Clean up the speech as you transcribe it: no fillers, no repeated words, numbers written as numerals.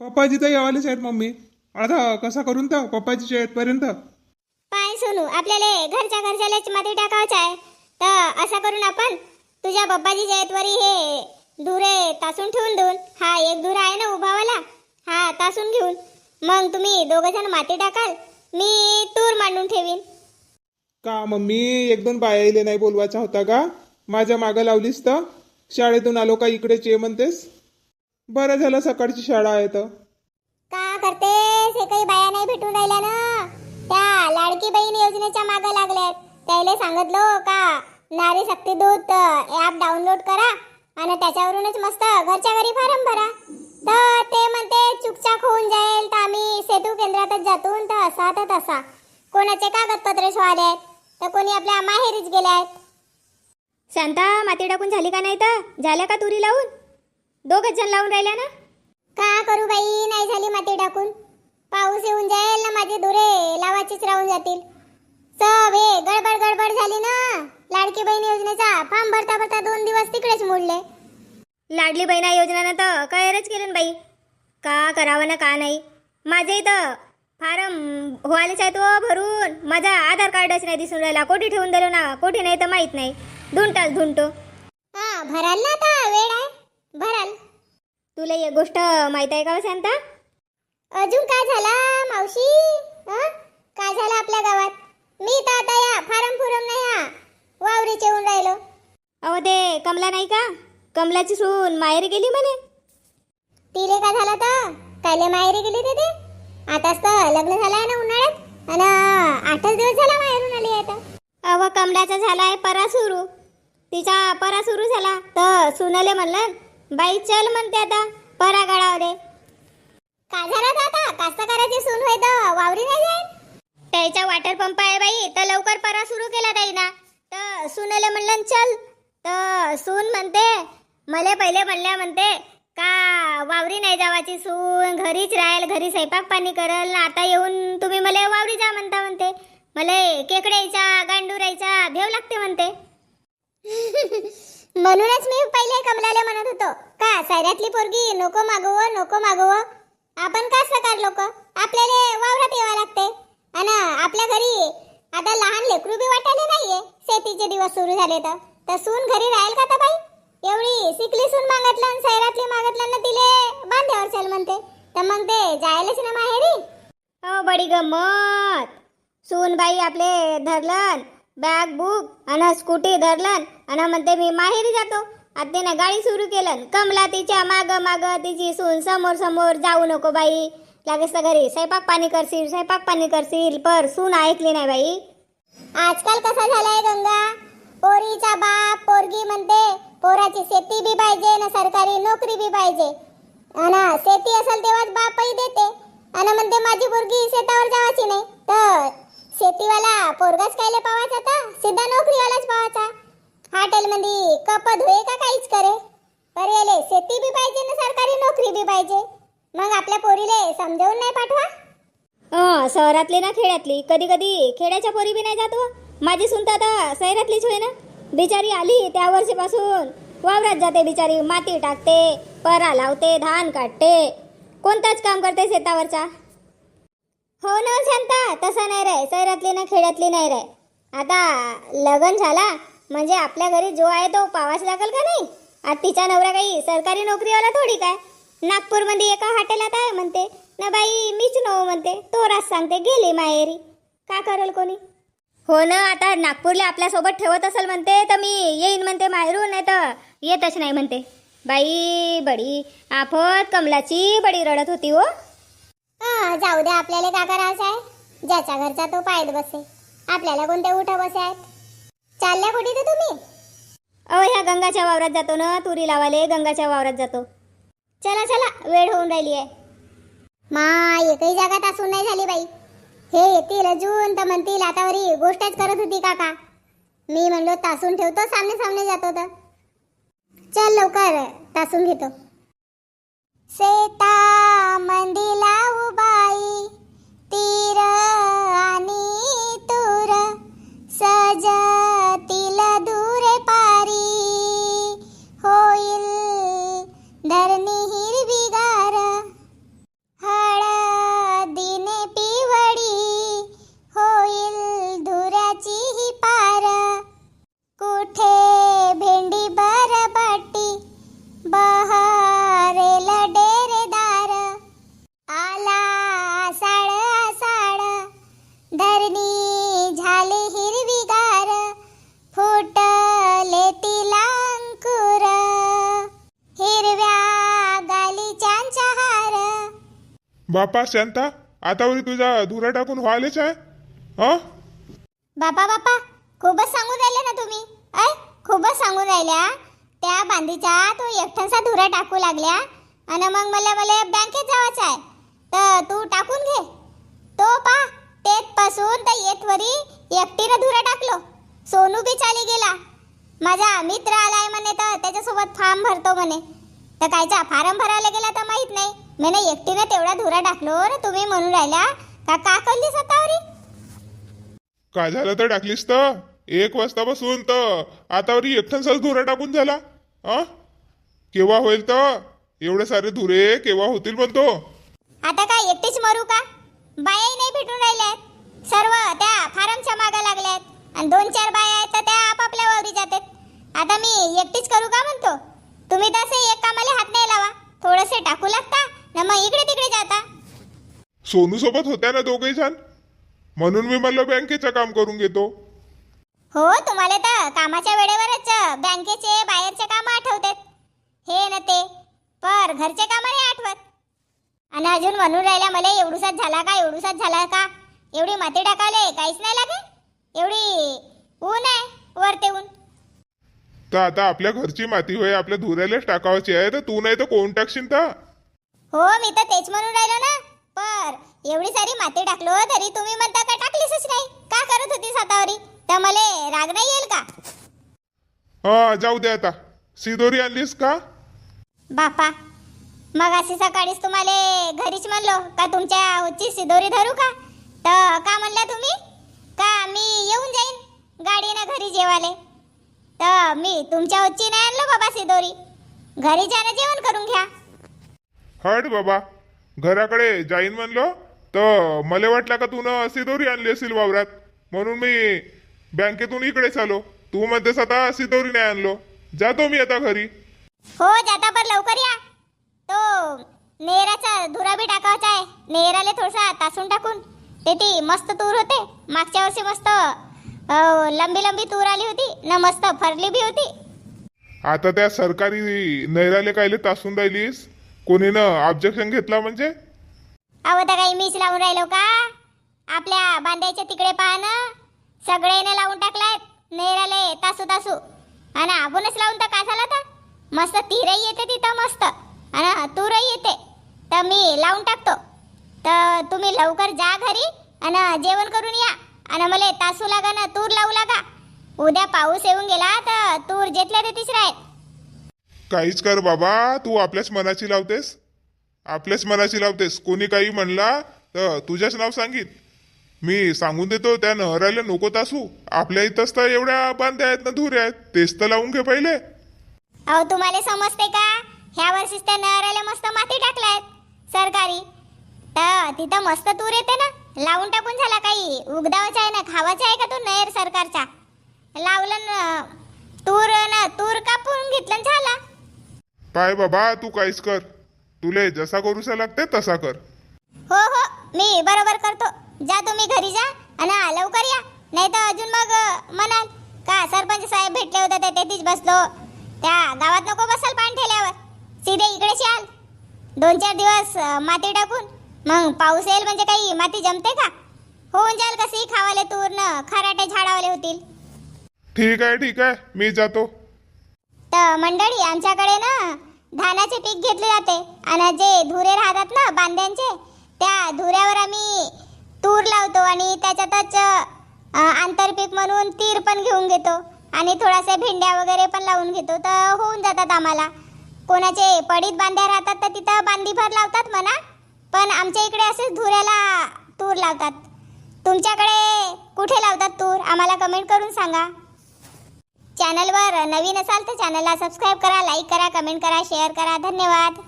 पप्पाजी तर यावालेच आहेत मम्मी. आता कसा करून तर पप्पाजीच्या येतपर्यंत. पाय सोनू, आपल्याला घरच्या घरच्यालाच मध्ये टाकायचं आहे. तर असा करून आपण तुझ्या बाप्पाजीच्या येतवरी हे धुरे तासून ठेवून देऊन, हा एक धुरा आहे ना उभावाला, हा तासून घेऊन मग तुम्ही दोघं जण माती टाकाल, मी तूर मांडून ठेवीन. का मम्मी, एक दोन बायाले नाही बोलवायचा होता का? माझ्या मागं लावलीस तर शाळेतून आलो का इकडेच ये म्हणतेस. बरं झालं सकाळची शाळा आहे तर. का करतेस? हे काही बाया नाही भेटून राहिल्या ना. त्या लाडकी बहीण योजनेच्या मागे लागल्यात. त्याला सांगितलो का नारी शक्ती दूत ॲप डाउनलोड करा आणि त्याच्यावरूनच मस्त घरच्या घरी फॉर्म भरा. तर ते म्हणते चुकचाक होऊन जाईल तर आम्ही सेतू केंद्रातच जातून तर असा तर तसा. कोणाचे कागदपत्र शोधले आहेत तर कोणी आपल्या माहेरीच गेले आहेत. शांता, माती टाकून झाली का नाही? तर झाल्या का तुरी लावून? दोघच जण लावून राहिल्या ना. का करू बाई, नाही झाली माती टाकून. पाऊस येऊन जाईल ना, माझे धुरे लावाचीच राहून जातील. सब हे गडबड गडबड झाली ना. लाडकी बहीण योजनेचा फॉर्म भरता भरता 2 दिवस तिकडेच मोडले. लाडली बहीण योजनेनं तर कायरच केलं बाई. का करावं ना का नाही. माझे इथं फारम व्हायलाच आहे तो भरून. माझा आधार कार्डच नाही दिसून राहिला. कोठी ठेवून दिलो ना, कोठी नाही तर माहित नाही. ढूंढतो. हा भराल ना, आता वेळ आहे, भराल. तुला एक गोष्ट माहित आहे का शांता? अजून काय झाला मावशी? काय झालं आपल्या गावात? मी तर आता या फारम नाही हा वावरीचे येऊन राहिलो. अहो ते कमला नाही का, कमलाची सून माहेरी गेली म्हणे. तिले का झालं तर कायले माहेरी गेली ते? आताच तर लग्न झालंय ना उन्हाळ्यात आणि 8च दिवस झाला माहेरून आली आता. अहो कमलाचा झालाय परा सुरू. तिचा परा सुरू झाला तर सुनले म्हणलं बाई चल म्हणते आता परा गळावर दे. काय झालं आता? कास्तकाराची सून होय तर वावरी नाही जाईल. त्याचा वॉटर पंप आहे बाई, तर लवकर परा सुरू केला जाई ना. तर सुनले म्हणलं चल, तर सून म्हणते मला पहिले म्हणल्या म्हणते का वावरी नाही जावाची सून, घरीच राहील, घरी स्वयंपाक पाणी करल. आता येऊन तुम्ही मला वावरी जा म्हणते. मला केकड्याचा गांडुरायचा भेव लागते म्हणते. म्हणूनच मी पहिले कमलाला म्हणत होतो का सैरातली पोरगी नको मागवो. आपण का सकार लोक आपल्याला वावरात यावं लागते. आणि आपल्या घरी आता लहान लेकरू बी वाटायला नाहीये. शेतीचे दिवस सुरू झाले तर सून घरी राहील का तर बाई? एवढी सिकली सून मागतलं आणि सैरातली मागतलं ना तिले बांध्यावर चल म्हणते. तर मग ते जायलाच ना माहेरी. हो बडी गंमत. सून बाई आपले धरलन बॅग बुक आणि स्कूटी धरलन आणि म्हणते मी माहेरी जातो. आता तिने गाडी सुरू केलं. कमला तिच्या माग तिची सून समोर जाऊ नको बाई, लागेच तर घरी स्वयंपाक पाणी करशील पर सून ऐकली नाही बाई. आजकाल कसा झालाय गंगा, पोरीचा बाप पोरगी म्हणते पोराची शेती बी पाहिजे ना सरकारी नोकरी बी पाहिजे. आणि शेती असेल तेव्हाच बापही देते आणि म्हणते माझी पोरगी शेतावर जावाची नाही. तर शेतीवाला पोरगाच कायले पावायचा, तर सिद्धा नोकरीवालाच पावायचा. हॉटेलमध्ये कप धुए का काहीच करे, पर याले शेती बी पाहिजे ना सरकारी नोकरी बी पाहिजे. मग आपल्या पोरीले समजावून नाही पाठवा. शहरातली ना खेड्यातली, कधी खेड्याच्या पोरी बी नाही जातो. माझी सून तर आता शहरातलीच होय ना. बिचारी आली त्या वर्षीपासून वावरात जाते बिचारी, माती टाकते, परा लावते, धान काढते, कोणताच काम करते शेतावरचा. हो ना शांता, तसा नाही रे, शहरातली ना खेड्यातली नाही रे. आता लग्न झाला म्हणजे आपल्या घरी जो आहे तो पावाच लागल का नाही. आता तिचा नवरा काही सरकारी नोकरीवाला थोडी काय. नागपूरमध्ये एका हॉटेलात आहे म्हणते ना बाई, मीच नो म्हणते. तो रास सांगते गेली माहेरी. का करेल कोणी? हो ना, आता नागपूरला आपल्यासोबत ठेवत असेल म्हणते तर मी येईन म्हणते माहेरून, नाही तर येतच नाही म्हणते. बाई बडी आफत, कमलाची बडी रडत होती हो. जाऊ दे, आपल्याला का करायचं आहे. ज्याच्या घरचा तो पायत बसे, आपल्याला कोणते उठा बसे आहेत. चालल्या कुठे तर तुम्ही? ह्या गंगाच्या वावरात जातो ना, तुरी लावाले गंगाच्या वावरात जातो. चला वेळ होऊन राहिली आहे. एकही जागा तासून नाही झाली बाई. हे येतील अजून तर म्हणतील आता वरी गोष्टच करत होती काका. मी म्हणलो तासून ठेवतो, सामने जातो तर. चल लवकर तासून घेतो. शेता मंदिला उबाई तीर आणि तूर सजतील दूरे पारी होईल धरणी हिरवीगार. बापा शांता, आतावरी तुझा धुरा टाकून व्हायलाच आहे. हा बापा बापा खूपच सांगून राहिले ना तुम्ही. खूपच सांगून राहिल्या. त्या बांधीचा तो एकठांसा धुरा टाकू लागल्या आणि मग मला बँकेत जायचं आहे तर तू टाकून घे. तो पा तेत पासून तर येतवरी एकटीनं धुरा टाकलो. सोनू बी चाली गेला. माझा मित्र आलाय म्हणे तर त्याच्यासोबत फॉर्म भरतो म्हणे. तर कायचा फॉर्म भरायला गेला तर माहित नाही. मी एकटीनं तेवढा धुरा टाकलो ना तुम्ही म्हणून राहिला का का करली स्वतःवरी. काय झालं तर टाकलीस तर 1 वाजतापासून तर आतावरी एकठांसाच धुरा टाकून झाला. हा केव्हा होईल तर एवढे सारे धुरे केव्हा होतील म्हणतो. आता काय एकटीच मरू का. बायाही नाही भेटून राहिल्यात. सर्व त्या फार्मच्या मागा लागल्यात आणि 2-4 बाया आहेत तर त्या आपापल्या वावरी जातात. आता मी एकटीच करू का म्हणतो. तुम्ही तसे एक कामाला हात नाही लावा. थोडेसे टाकू लागता ना मग इकडे तिकडे जाता. सोनू सोबत होत्या ना दोघेही जण, म्हणून मी म्हणलं बँकेचं काम करून घेतो. हो तुम्हाला तर कामाच्या वेळेवरच बँकेचे बाहेरचे काम आठवतात. हे न ते पर घरचे काम नाही आठवत. आणि अजून म्हणून राहिला मला एवढूसाच झाला का एवढूसाच झाला का. एवढी माती टाकावले काहीच नाही लागे. एवढी ऊन आहे वरते ऊन. तर आता आपल्या घरची माती होय आपल्या धुऱ्यालाच टाकावायची आहे तर तू नाही तर कोण टाकशील तर. हो मी तर तेच म्हणून राहिलो ना. पर एवढी सारी माती टाकलो तरी तुम्ही म्हणता का टाकलीच नाही. का करत होती हातावरी तर मला राग नाही येईल का. हा जाऊ दे आता. सिदोरी आणलीस का. बापा मग अशी सकाळीच तुम्हाला घरीच म्हणलो का तुमच्या उच्ची सिदोरी धरू का. तर का म्हणल्या तुम्ही का मी येऊन जाईन गाडीनं घरी जेवाले. तर मी तुमच्या उच्ची नाही आणलो बाबा सिदोरी. घरी जाणं जेवण करून घ्या. हट बाबा, घराकडे जाईन म्हणलो तर मला वाटलं का तू सिदोरी आणली असेल वावरात, म्हणून मी बँकेतून इकडेच आलो. तू म्हणतेस आता सिदोरी नाही आणलो. जातो मी आता घरी. हो जाता पर लवकर या. तो नेराचा धुरा बी टाकायचा आहे. नेराले थोडासा तासून टाकून ते ती मस्त तूर होते. मागच्या वर्षी मस्त लंबी लंबी तूर आली होती ना मस्त फरली बी होती. आता त्या सरकारी नैराले कायले तासून राहिलीस. कोणीनं ऑब्जेक्शन घेतला म्हणजे. अहो तर काही मीच लावून राहिलो का. आपल्या बांधायच्या तिकडे पाहणं सगळेने लावून टाकलाय नेराले तासू तासू. आणि आपणच लावून तर का झाला तर मस्त तीरही येते तिथं मस्त आणि तूरही येते. तर मी लावून टाकतो. तर तुम्ही लवकर जा घरी आणि जेवण करून या आणि मला तासू लागा ना तूर लावू लागा. उद्या पाऊस येऊन गेला तर तूर जेतल्या ते तिसरा. काहीच कर बाबा, तू आपल्याच मनाची लावतेस. आपल्याच मनाची लावतेस. कोणी काही म्हणला तर तुझ्याच नाव सांगीन. मी सांगून देतो त्या नहराला नको तासू. आपल्या इथंच तर एवढ्या बांध्या आहेत ना धुऱ्या आहेत, तेच तर लावून घे पहिले. अहो तुम्हाला समजते का. ह्या वर्षीच त्या नहराला मस्त माती टाकलायत सरकारी. तर तिथं मस्त तूर येते ना. लावून टाकून झाला. काही उगदावाचा आहे ना खावाचा आहे का तो नहेर सरकारचा. लावलं ना तूर कापून घेतलं झाला. पाय बाबा तू काहीच कर. तुले जसा करूसा लागते तसा कर. हो हो मी बरोबर करतो. जा तुम्ही घरी जा आणि लवकर या. नाही तर अजून मग म्हणाल का सरपंच साहेब भेटले होते ते तेथीच बसलो. त्या गावात नको बसाल पान ठेल्यावर. सीधे इकडेच याल. 2-4 दिवस माती टाकून मग पाऊस येईल म्हणजे काही माती जमते का. होऊन जाल कशी खावाले तूर न खराटे झाडावले होतील. ठीक आहे मी जातो. तर मंडळी आमच्याकडे ना धानाचे पीक घेतले जाते आणि जे धुरे राहतात ना बांध्यांचे त्या धुऱ्यावर आम्ही तूर लावतो आणि त्याच्यातच आंतरपीक म्हणून तीर पण घेऊन घेतो आणि थोडासे भेंड्या वगैरे पण लावून घेतो. तर होऊन जातात आम्हाला. कोणाचे पडीत बांध्या राहतात तर तिथं बांधीभर लावतात म्हणा. पण आमच्या इकडे असेच धुऱ्याला तूर लावतात. तुमच्याकडे कुठे लावतात तूर आम्हाला कमेंट करून सांगा. चॅनलवर नवीन असाल तर चॅनलला सबस्क्राईब करा, लाईक करा, कमेंट करा, शेअर करा. धन्यवाद.